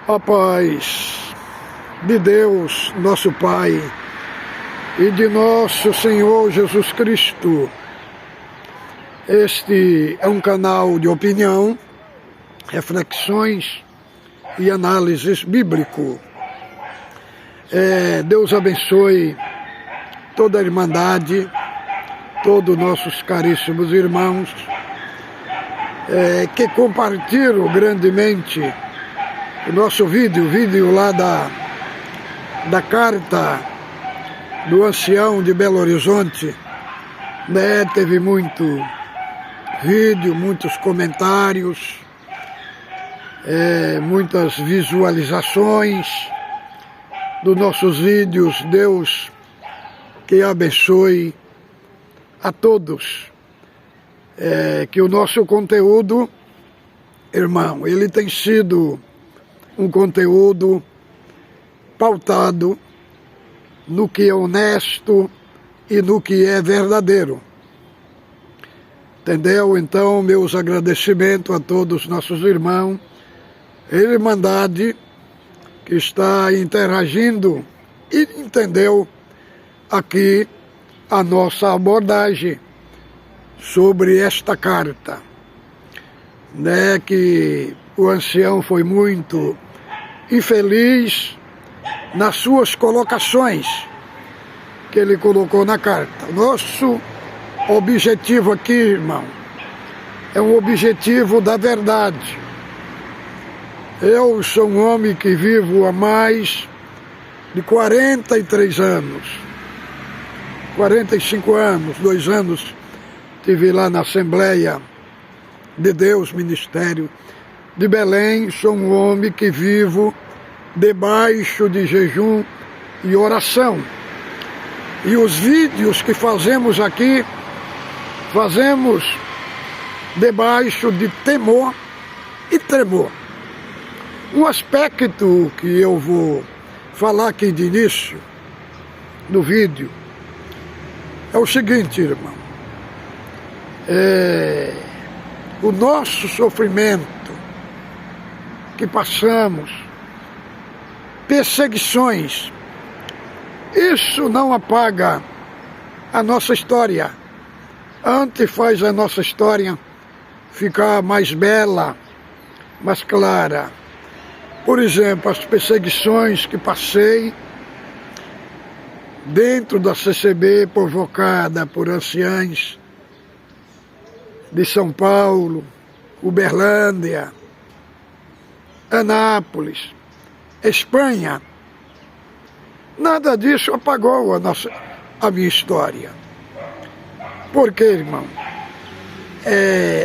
A paz de Deus, nosso Pai, e de nosso Senhor Jesus Cristo. Este é um canal de opinião, reflexões e análises bíblico. Deus abençoe toda a Irmandade, todos nossos caríssimos irmãos, que compartilham grandemente o nosso vídeo lá da carta do ancião de Belo Horizonte, né? Teve muito vídeo, muitos comentários, muitas visualizações dos nossos vídeos. Deus que abençoe a todos, que o nosso conteúdo, irmão, ele tem sido um conteúdo pautado no que é honesto e no que é verdadeiro. Entendeu? Então, meus agradecimentos a todos os nossos irmãos, Irmandade, que está interagindo e entendeu aqui a nossa abordagem sobre esta carta, né, que o ancião foi muito infeliz nas suas colocações que ele colocou na carta. Nosso objetivo aqui, irmão, é um objetivo da verdade. Eu sou um homem que vivo há mais de 43 anos, 45 anos, 2 anos, estive lá na Assembleia de Deus, Ministério de Belém. Sou um homem que vivo debaixo de jejum e oração. E os vídeos que fazemos aqui, fazemos debaixo de temor e tremor. Um aspecto que eu vou falar aqui de início, no vídeo, é o seguinte, irmão. O nosso sofrimento que passamos, perseguições, isso não apaga a nossa história. Antes faz a nossa história ficar mais bela, mais clara. Por exemplo, as perseguições que passei dentro da CCB, provocada por anciães de São Paulo, Uberlândia, Anápolis, Espanha. Nada disso apagou a minha história. Por quê, irmão?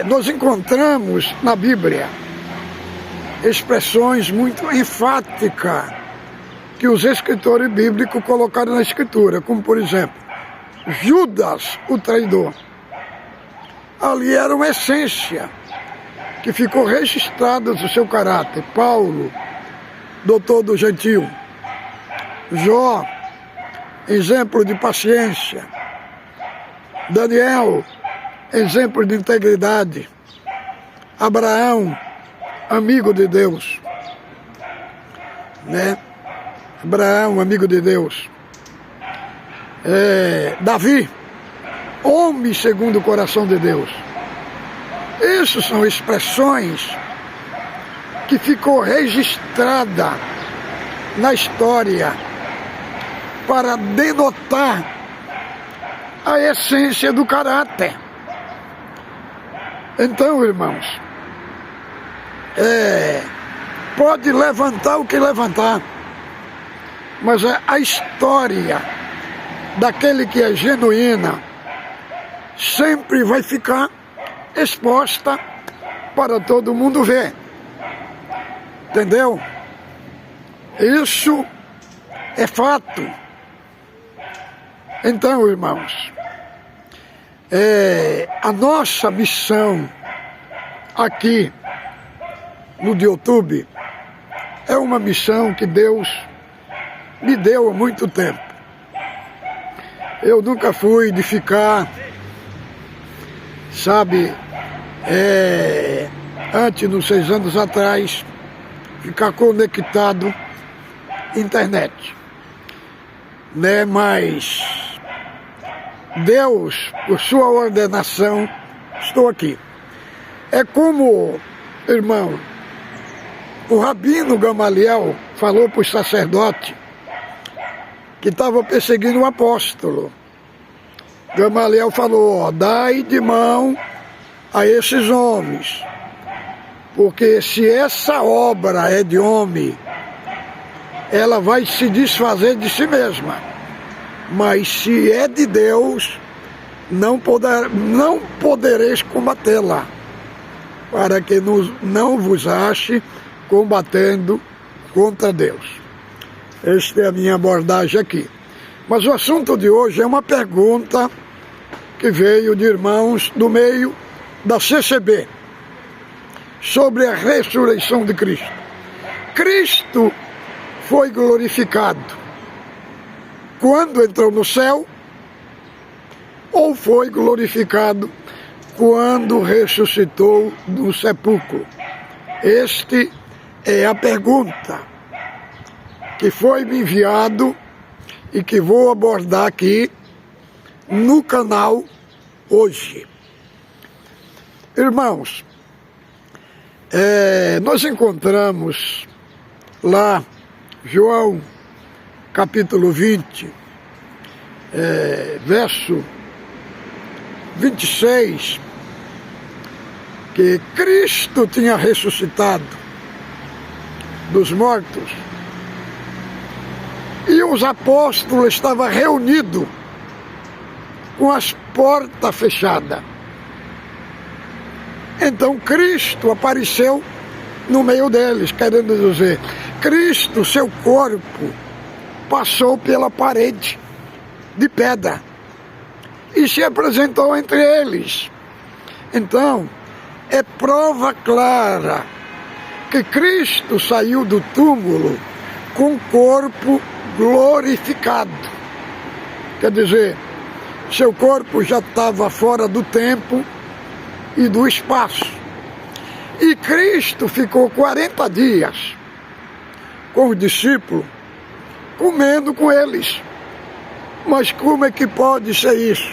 Nós encontramos na Bíblia expressões muito enfáticas que os escritores bíblicos colocaram na Escritura, como por exemplo, Judas, o traidor. Ali era uma essência que ficou registrada do seu caráter. Paulo, doutor do gentil. Jó, exemplo de paciência. Daniel, exemplo de integridade. Abraão, amigo de Deus, né? Abraão, amigo de Deus. Davi, homem segundo o coração de Deus. Essas são expressões que ficou registrada na história para denotar a essência do caráter. Então, irmãos, pode levantar o que levantar, mas a história daquele que é genuína sempre vai ficar exposta para todo mundo ver. Entendeu? Isso é fato. Então, irmãos, a nossa missão aqui no YouTube é uma missão que Deus me deu há muito tempo. Eu nunca fui de ficar, sabe, antes, nos 6 anos atrás, ficar conectado à internet, né? Mas Deus, por sua ordenação, estou aqui. É como, irmão, o rabino Gamaliel falou para os sacerdotes que estava perseguindo o apóstolo. Gamaliel falou, ó, dai de mão a esses homens, porque se essa obra é de homem, ela vai se desfazer de si mesma. Mas se é de Deus, não podereis combatê-la, para que não vos ache combatendo contra Deus. Esta é a minha abordagem aqui. Mas o assunto de hoje é uma pergunta que veio de irmãos do meio da CCB, sobre a ressurreição de Cristo. Cristo foi glorificado quando entrou no céu, ou foi glorificado quando ressuscitou do sepulcro? Este é a pergunta que foi me enviado e que vou abordar aqui no canal hoje. Irmãos, nós encontramos lá João capítulo 20, verso 26, que Cristo tinha ressuscitado dos mortos e os apóstolos estavam reunidos com as portas fechadas. Então Cristo apareceu no meio deles, querendo dizer, Cristo, seu corpo, passou pela parede de pedra e se apresentou entre eles. Então, é prova clara que Cristo saiu do túmulo com o corpo glorificado. Quer dizer, seu corpo já estava fora do tempo e do espaço. E Cristo ficou 40 dias com os discípulos, comendo com eles. Mas como é que pode ser isso?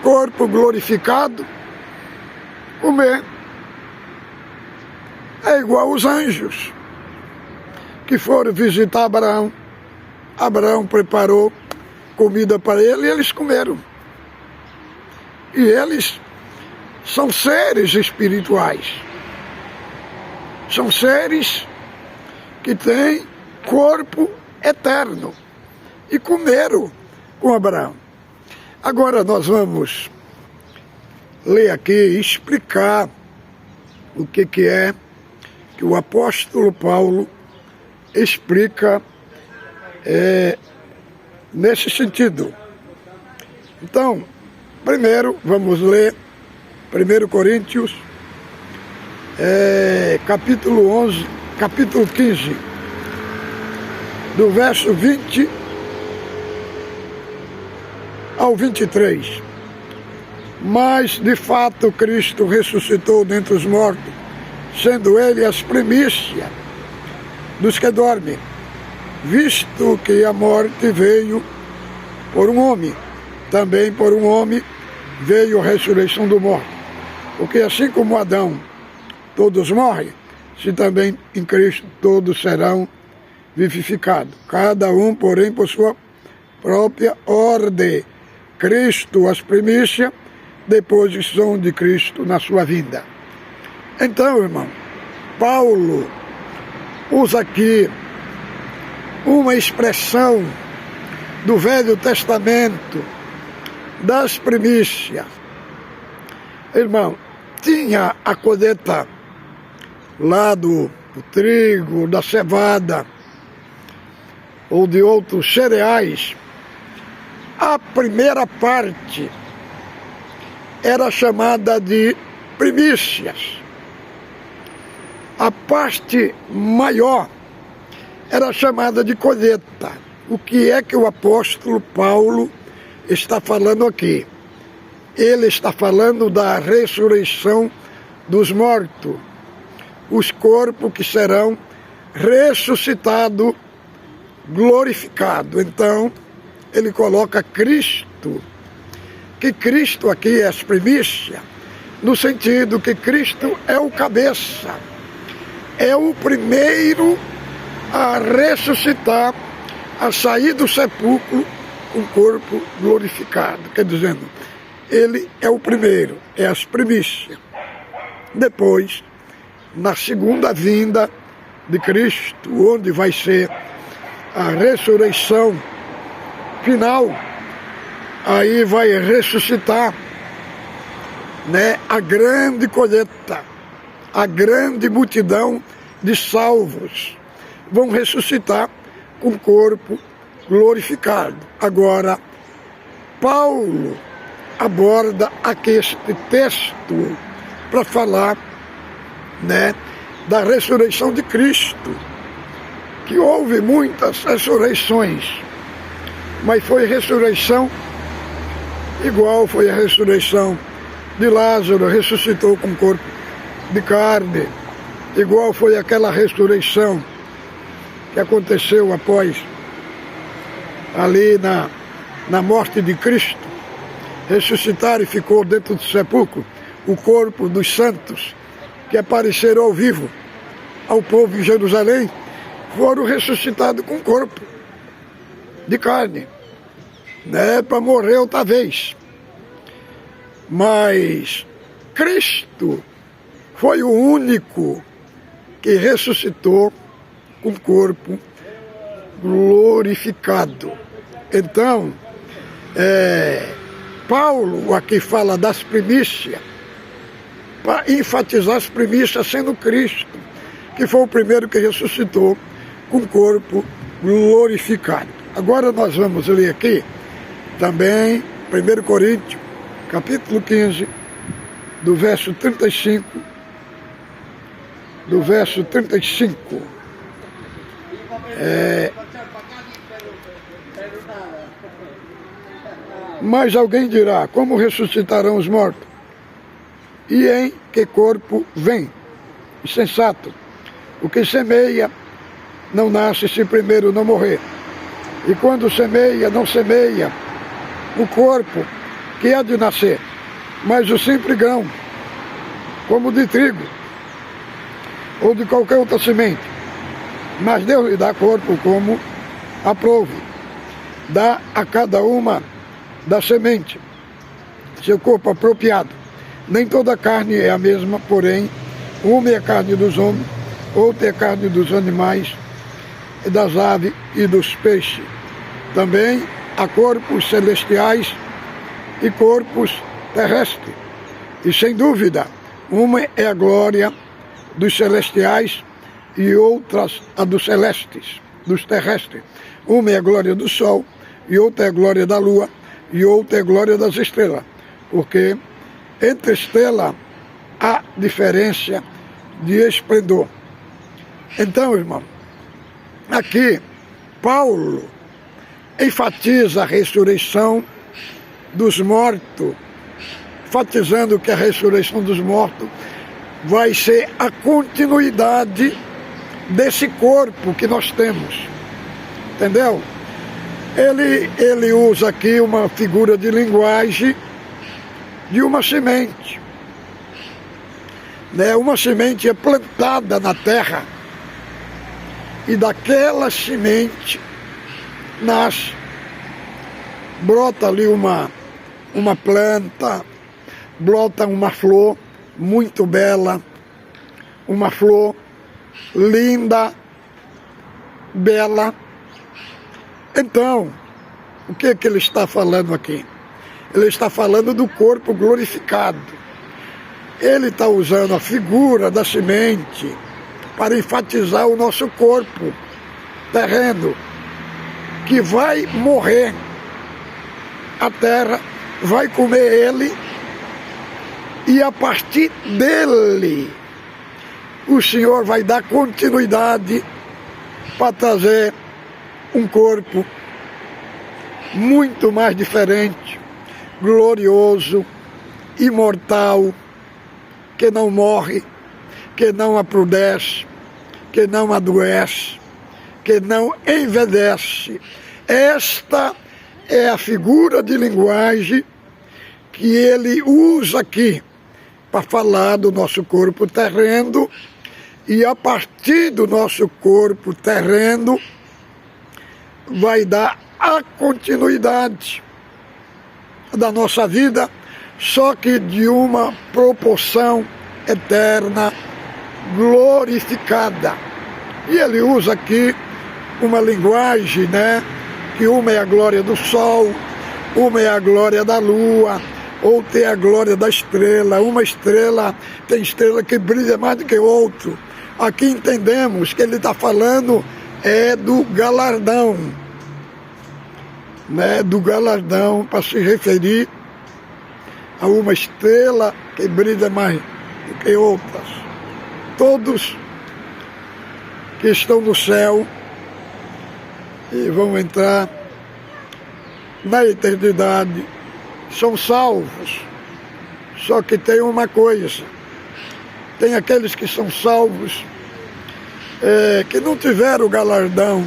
Corpo glorificado, comer. É igual os anjos que foram visitar Abraão. Abraão preparou comida para ele e eles comeram. E eles são seres espirituais. São seres que têm corpo eterno. E comeram com Abraão. Agora nós vamos ler aqui e explicar o que é que o apóstolo Paulo explica nesse sentido. Então, primeiro vamos ler 1 Coríntios, capítulo 11, capítulo 15, do verso 20 ao 23. Mas, de fato, Cristo ressuscitou dentre os mortos, sendo ele as primícias dos que dormem, visto que a morte veio por um homem, também por um homem veio a ressurreição do morto. Porque assim como Adão todos morrem, se também em Cristo todos serão vivificados, cada um, porém, por sua própria ordem. Cristo as primícias, depois que são de Cristo na sua vinda. Então, irmão, Paulo usa aqui uma expressão do Velho Testamento, das primícias. Irmão, tinha a colheita lá do trigo, da cevada, ou de outros cereais. A primeira parte era chamada de primícias. A parte maior era chamada de colheita. O que é que o apóstolo Paulo está falando aqui? Ele está falando da ressurreição dos mortos, os corpos que serão ressuscitado, glorificado. Então, ele coloca Cristo, que Cristo aqui é as primícias, no sentido que Cristo é o cabeça, é o primeiro a ressuscitar, a sair do sepulcro com o corpo glorificado. Quer dizendo, ele é o primeiro, é as primícias. Depois, na segunda vinda de Cristo, onde vai ser a ressurreição final, aí vai ressuscitar, né, a grande colheita, a grande multidão de salvos vão ressuscitar com o corpo glorificado. Agora, Paulo aborda aqui este texto para falar, né, da ressurreição de Cristo, que houve muitas ressurreições, mas foi ressurreição igual foi a ressurreição de Lázaro, ressuscitou com corpo de carne, igual foi aquela ressurreição que aconteceu após ali na morte de Cristo, ressuscitar e ficou dentro do sepulcro o corpo dos santos que apareceram ao vivo ao povo em Jerusalém, foram ressuscitados com corpo de carne, né, para morrer outra vez. Mas Cristo foi o único que ressuscitou com corpo glorificado. Então, Paulo aqui fala das primícias, para enfatizar as primícias sendo Cristo, que foi o primeiro que ressuscitou com corpo glorificado. Agora nós vamos ler aqui também 1 Coríntios, capítulo 15, do verso 35, Mas alguém dirá, como ressuscitarão os mortos? E em que corpo vem? Insensato. O que semeia não nasce se primeiro não morrer. E quando semeia, não semeia o corpo que há de nascer, mas o simples grão, como de trigo, ou de qualquer outra semente. Mas Deus lhe dá corpo como aprouve. Dá a cada uma da semente seu corpo apropriado. Nem toda carne é a mesma, porém, uma é a carne dos homens, outra é a carne dos animais, das aves e dos peixes. Também há corpos celestiais e corpos terrestres. E sem dúvida, uma é a glória dos celestiais e outras a dos celestes, dos terrestres. Uma é a glória do sol e outra é a glória da lua e outra é a glória das estrelas. Porque entre estrelas há diferença de esplendor. Então, irmão, aqui Paulo enfatiza a ressurreição dos mortos, enfatizando que a ressurreição dos mortos vai ser a continuidade desse corpo que nós temos. Entendeu? Ele usa aqui uma figura de linguagem de uma semente. Né? Uma semente é plantada na terra e daquela semente nasce, brota ali uma planta, brota uma flor muito bela, uma flor linda, bela. Então, o que é que ele está falando aqui? Ele está falando do corpo glorificado. Ele está usando a figura da semente para enfatizar o nosso corpo terreno, que vai morrer. A terra vai comer ele e a partir dele o Senhor vai dar continuidade para trazer um corpo muito mais diferente, glorioso, imortal, que não morre, que não apodrece, que não adoece, que não envelhece. Esta é a figura de linguagem que ele usa aqui para falar do nosso corpo terreno, e a partir do nosso corpo terreno vai dar a continuidade da nossa vida, só que de uma proporção eterna, glorificada. E ele usa aqui uma linguagem, que uma é a glória do sol, uma é a glória da lua, ou tem a glória da estrela. Uma estrela, tem estrela que brilha mais do que outro. Aqui entendemos que ele está falando do galardão, do galardão, para se referir a uma estrela que brilha mais do que outras. Todos que estão no céu e vão entrar na eternidade são salvos. Só que tem uma coisa: tem aqueles que são salvos que não tiveram o galardão,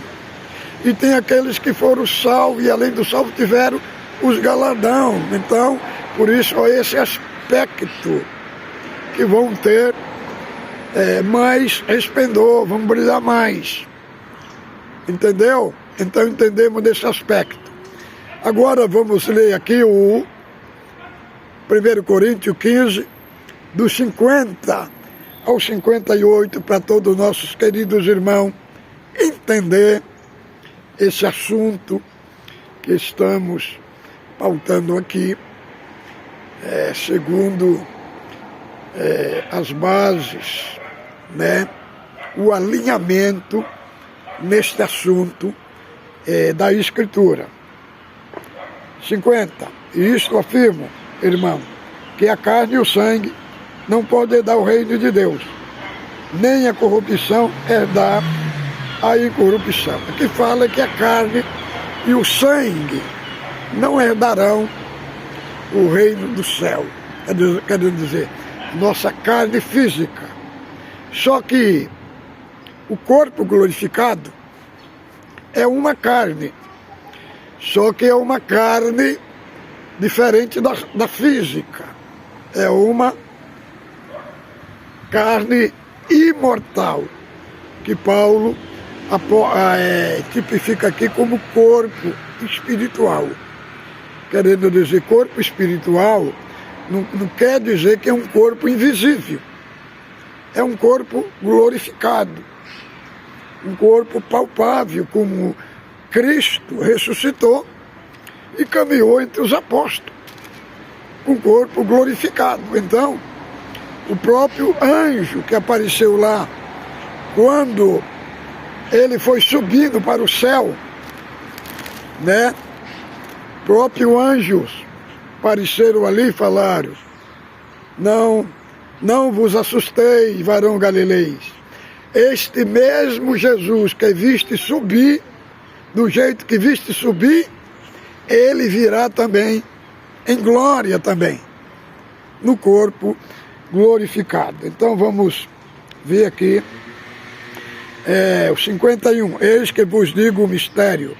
e tem aqueles que foram salvos e além do salvo tiveram os galardão. Então, por isso esse aspecto que vão ter mais resplendor, vão brilhar mais. Entendeu? Então entendemos desse aspecto. Agora vamos ler aqui o 1 Coríntios 15, dos 50 ao 58, para todos os nossos queridos irmãos entender esse assunto que estamos pautando aqui, segundo as bases, o alinhamento neste assunto da Escritura. 50. E isto afirmo, irmão, que a carne e o sangue não podem herdar o reino de Deus, nem a corrupção herdar a incorrupção. Aqui fala que a carne e o sangue não herdarão o reino do céu. Quer dizer, nossa carne física. Só que o corpo glorificado é uma carne, só que é uma carne diferente da física. É uma carne imortal, que Paulo tipifica aqui como corpo espiritual. Querendo dizer, corpo espiritual não quer dizer que é um corpo invisível. É um corpo glorificado, um corpo palpável, como Cristo ressuscitou e caminhou entre os apóstolos, um corpo glorificado. Então, o próprio anjo que apareceu lá, quando ele foi subindo para o céu, próprio anjos apareceram ali e falaram: não vos assusteis, varão galileus. Este mesmo Jesus que viste subir, do jeito que viste subir, ele virá também em glória também, no corpo glorificado. Então vamos ver aqui o 51. Eis que vos digo o mistério: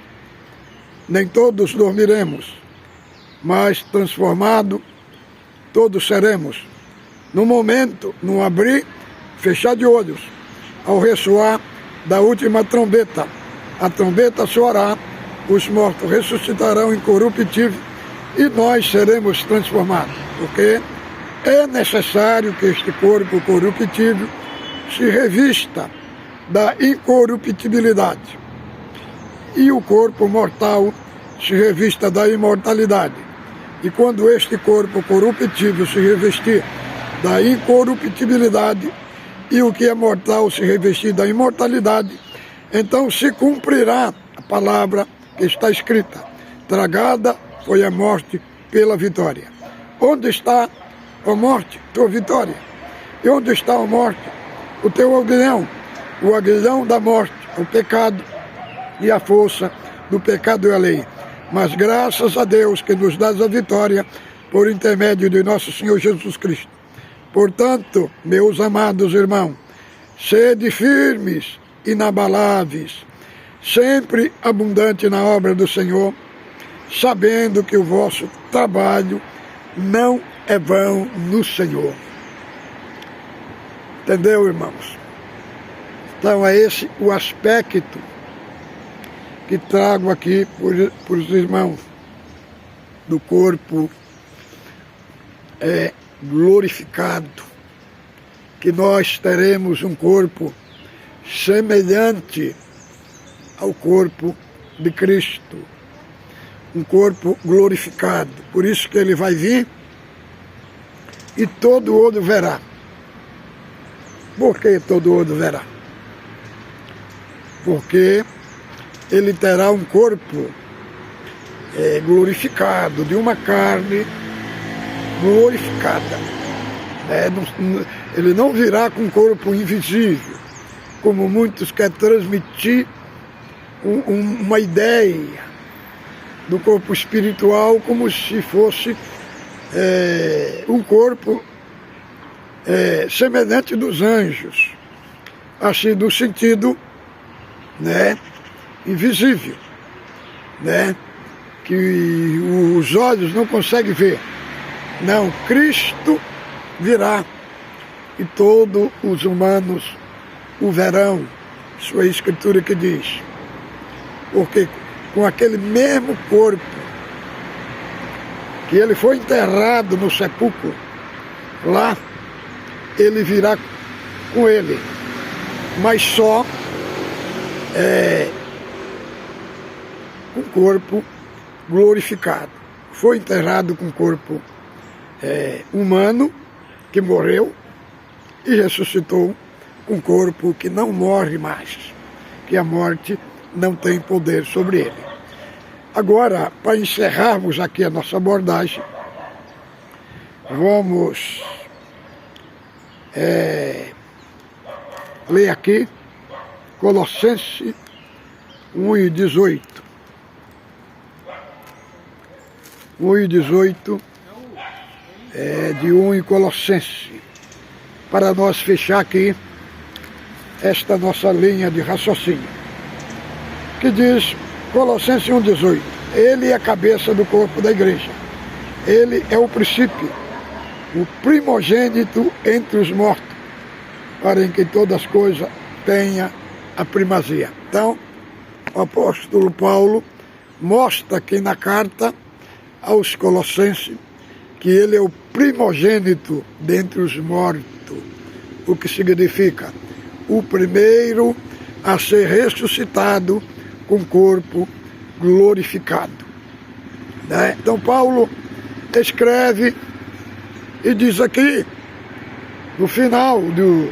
nem todos dormiremos, mas transformado todos seremos, no momento, no abrir, fechar de olhos, ao ressoar da última trombeta. A trombeta soará, os mortos ressuscitarão incorruptíveis e nós seremos transformados, porque é necessário que este corpo corruptível se revista da incorruptibilidade e o corpo mortal se revista da imortalidade. E quando este corpo corruptível se revestir da incorruptibilidade e o que é mortal se revestir da imortalidade, então se cumprirá a palavra que está escrita: tragada foi a morte pela vitória. Onde está, ó morte, tua vitória? E onde está, ó morte, o teu aguilhão? O aguilhão da morte, o pecado, e a força do pecado é a lei. Mas graças a Deus que nos dá a vitória por intermédio de nosso Senhor Jesus Cristo. Portanto, meus amados irmãos, Sede firmes, inabaláveis, sempre abundante na obra do Senhor, sabendo que o vosso trabalho não é vão no Senhor. Entendeu, irmãos? Então é esse o aspecto que trago aqui para os irmãos do corpo glorificado, que nós teremos um corpo semelhante ao corpo de Cristo, um corpo glorificado. Por isso que ele vai vir e todo olho verá. Por que todo olho verá? Porque ele terá um corpo glorificado, de uma carne glorificada. Ele não virá com um corpo invisível, como muitos querem transmitir uma ideia do corpo espiritual como se fosse um corpo semelhante dos anjos, assim, no sentido invisível, que os olhos não conseguem ver. Não, Cristo virá e todos os humanos o verão. Isso é a Escritura que diz. Porque com aquele mesmo corpo que ele foi enterrado no sepulcro, lá ele virá com ele, mas só com o corpo glorificado. Foi enterrado com o corpo humano, que morreu, e ressuscitou com um corpo que não morre mais, que a morte não tem poder sobre ele. Agora, para encerrarmos aqui a nossa abordagem, vamos ler aqui Colossenses 1:18. 1:18 de 1 em Colossenses, para nós fechar aqui esta nossa linha de raciocínio, que diz, Colossenses 1:18, ele é a cabeça do corpo da igreja, ele é o princípio, o primogênito entre os mortos, para que todas as coisas tenham a primazia. Então, o apóstolo Paulo mostra aqui na carta aos Colossenses que ele é o primogênito dentre os mortos, o que significa o primeiro a ser ressuscitado com corpo glorificado. Então Paulo escreve e diz aqui, no final do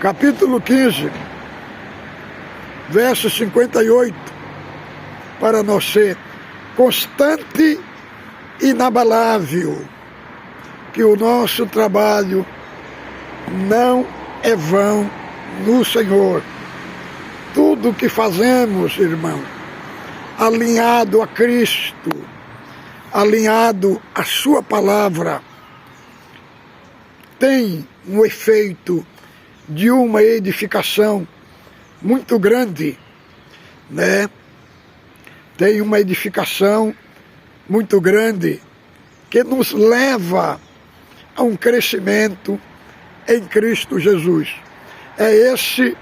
capítulo 15, verso 58, para nós ser constante e inabalável, que o nosso trabalho não é vão no Senhor. Tudo que fazemos, irmão, alinhado a Cristo, alinhado à sua palavra, tem um efeito de uma edificação muito grande, Tem uma edificação muito grande que nos leva a um crescimento em Cristo Jesus. É esse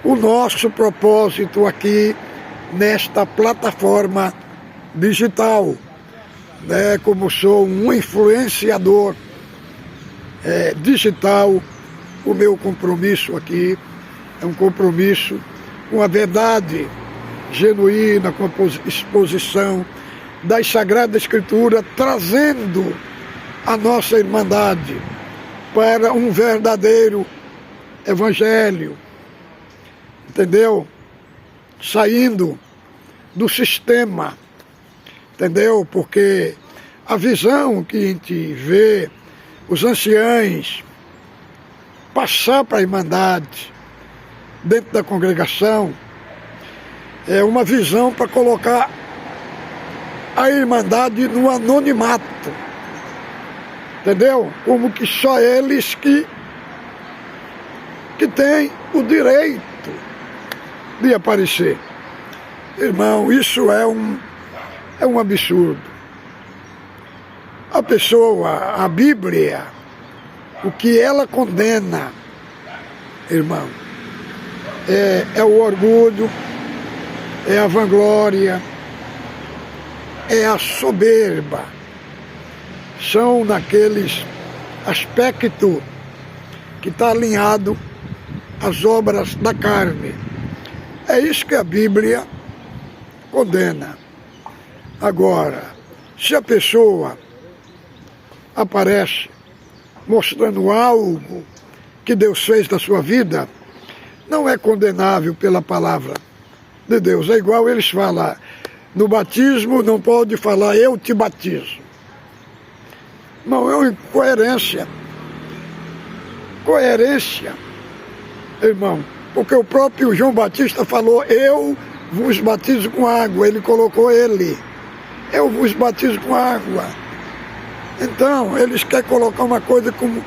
o nosso propósito aqui nesta plataforma digital. Como sou um influenciador digital, o meu compromisso aqui é um compromisso com a verdade genuína, com a exposição das Sagradas Escrituras, trazendo a nossa irmandade para um verdadeiro evangelho, entendeu? Saindo do sistema, entendeu? Porque a visão que a gente vê os anciãos passar para a irmandade dentro da congregação é uma visão para colocar a irmandade no anonimato, entendeu? Como que só eles que que tem o direito de aparecer. Irmão, isso é um absurdo. A pessoa, a Bíblia, o que ela condena, irmão, é o orgulho, é a vanglória, é a soberba. São naqueles aspectos que está alinhado às obras da carne. É isso que a Bíblia condena. Agora, se a pessoa aparece mostrando algo que Deus fez na sua vida, não é condenável pela palavra de Deus. É igual eles falam, no batismo não pode falar eu te batizo. Não, é uma incoerência. Coerência, irmão, porque o próprio João Batista falou, eu vos batizo com água, ele colocou ele, eu vos batizo com água. Então, eles querem colocar uma coisa como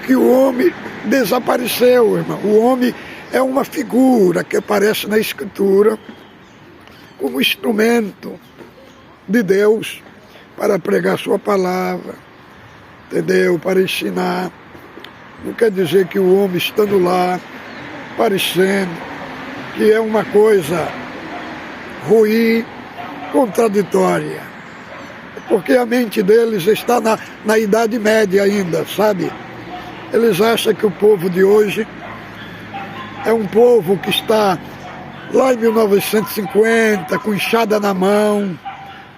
que o homem desapareceu, irmão. O homem é uma figura que aparece na Escritura como instrumento de Deus para pregar sua palavra, entendeu? Para ensinar. Não quer dizer que o homem estando lá, parecendo que é uma coisa ruim, contraditória. Porque a mente deles está na Idade Média ainda, sabe? Eles acham que o povo de hoje é um povo que está lá em 1950, com enxada na mão,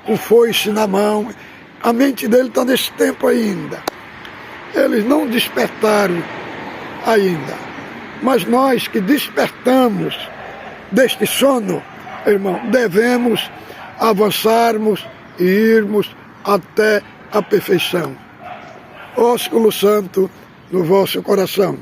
com foice na mão. A mente dele está nesse tempo ainda. Eles não despertaram ainda. Mas nós que despertamos deste sono, irmão, devemos avançarmos e irmos até a perfeição. Ósculo Santo no vosso coração.